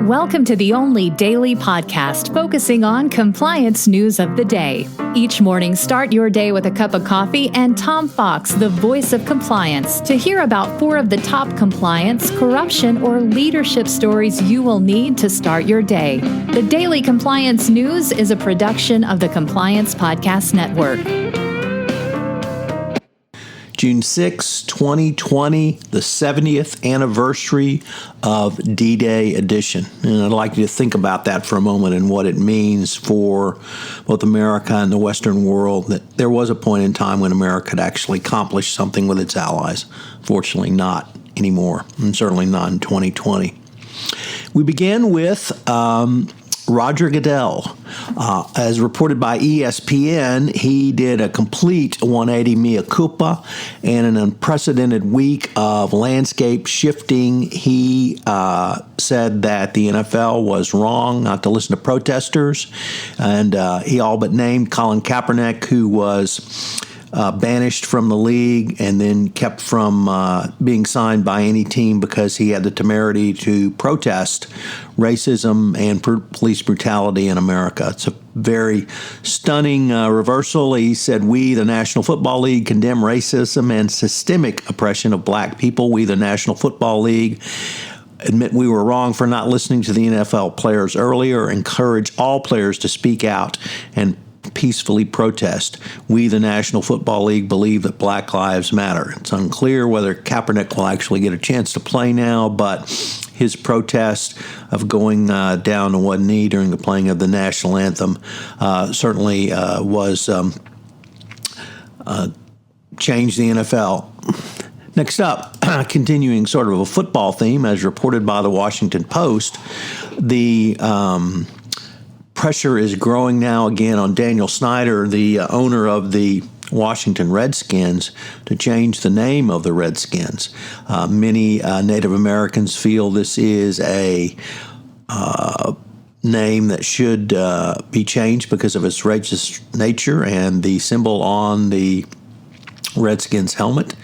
Welcome to the only daily podcast focusing on compliance news of the day. Each morning, start your day with a cup of coffee and Tom Fox, the voice of compliance, to hear about 4 of the top compliance, corruption, or leadership stories you will need to start your day. The Daily Compliance News is a production of the Compliance Podcast Network. June 6, 2020, the 70th anniversary of D-Day edition. And I'd like you to think about that for a moment and what it means for both America and the Western world, that there was a point in time when America could actually accomplish something with its allies. Fortunately, not anymore, and certainly not in 2020. We began with Roger Goodell. As reported by ESPN, he did a complete 180 mea culpa and an unprecedented week of landscape shifting. He said that the NFL was wrong not to listen to protesters, and he all but named Colin Kaepernick, who was banished from the league and then kept from being signed by any team because he had the temerity to protest racism and police brutality in America. It's a very stunning reversal. He said, "We, the National Football League, condemn racism and systemic oppression of black people. We, the National Football League, admit we were wrong for not listening to the NFL players earlier, encourage all players to speak out and peacefully protest. We, the National Football League, believe that Black Lives Matter." It's unclear whether Kaepernick will actually get a chance to play now, but his protest of going down to one knee during the playing of the national anthem certainly was changed the NFL. Next up, continuing sort of a football theme, as reported by the Washington Post, the pressure is growing now again on Daniel Snyder, the owner of the Washington Redskins, to change the name of the Redskins. Many Native Americans feel this is a name that should be changed because of its racist nature and the symbol on the Redskins helmet.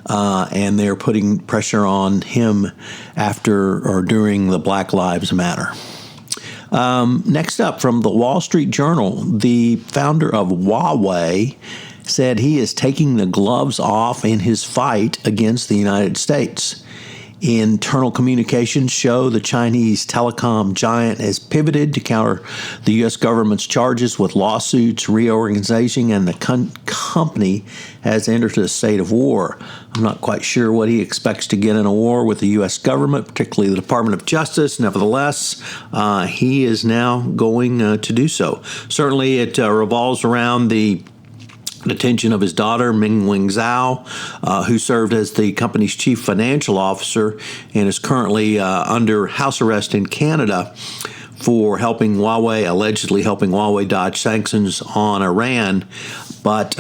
And they're putting pressure on him after or during the Black Lives Matter. Next up, from the Wall Street Journal, the founder of Huawei said he is taking the gloves off in his fight against the United States. Internal communications show the Chinese telecom giant has pivoted to counter the U.S. government's charges with lawsuits, reorganization, and the company has entered a state of war. I'm not quite sure what he expects to get in a war with the U.S. government, particularly the Department of Justice. Nevertheless, he is now going to do so. Certainly, it revolves around the detention of his daughter, Ming-Wen Zhao, who served as the company's chief financial officer and is currently under house arrest in Canada for allegedly helping Huawei dodge sanctions on Iran. But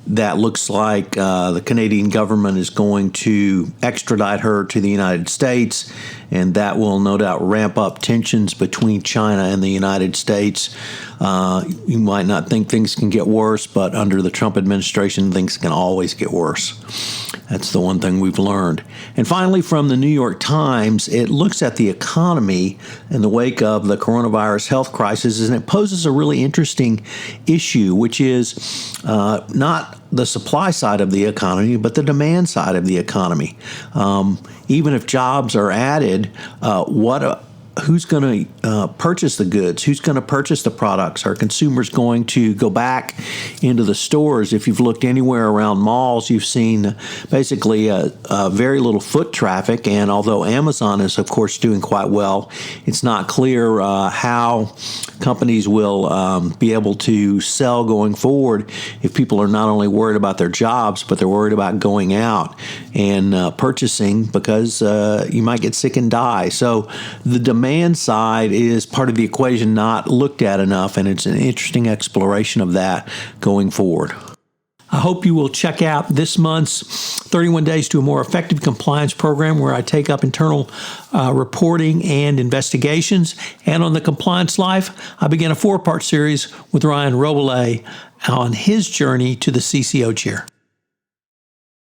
that looks like the Canadian government is going to extradite her to the United States, and that will no doubt ramp up tensions between China and the United States. You might not think things can get worse, but under the Trump administration, things can always get worse. That's the one thing we've learned. And finally, from the New York Times, it looks at the economy in the wake of the coronavirus health crisis, and it poses a really interesting issue, which is not the supply side of the economy, but the demand side of the economy. Even if jobs are added, who's going to purchase the goods? Who's going to purchase the products? Are consumers going to go back into the stores? If you've looked anywhere around malls, you've seen basically very little foot traffic. And although Amazon is, of course, doing quite well, it's not clear how companies will be able to sell going forward if people are not only worried about their jobs, but they're worried about going out and purchasing because you might get sick and die. So the demand side is part of the equation not looked at enough, and it's an interesting exploration of that going forward. I hope you will check out this month's 31 Days to a More Effective Compliance program, where I take up internal reporting and investigations. And on the Compliance Life, I begin a 4-part series with Ryan Robles on his journey to the CCO chair.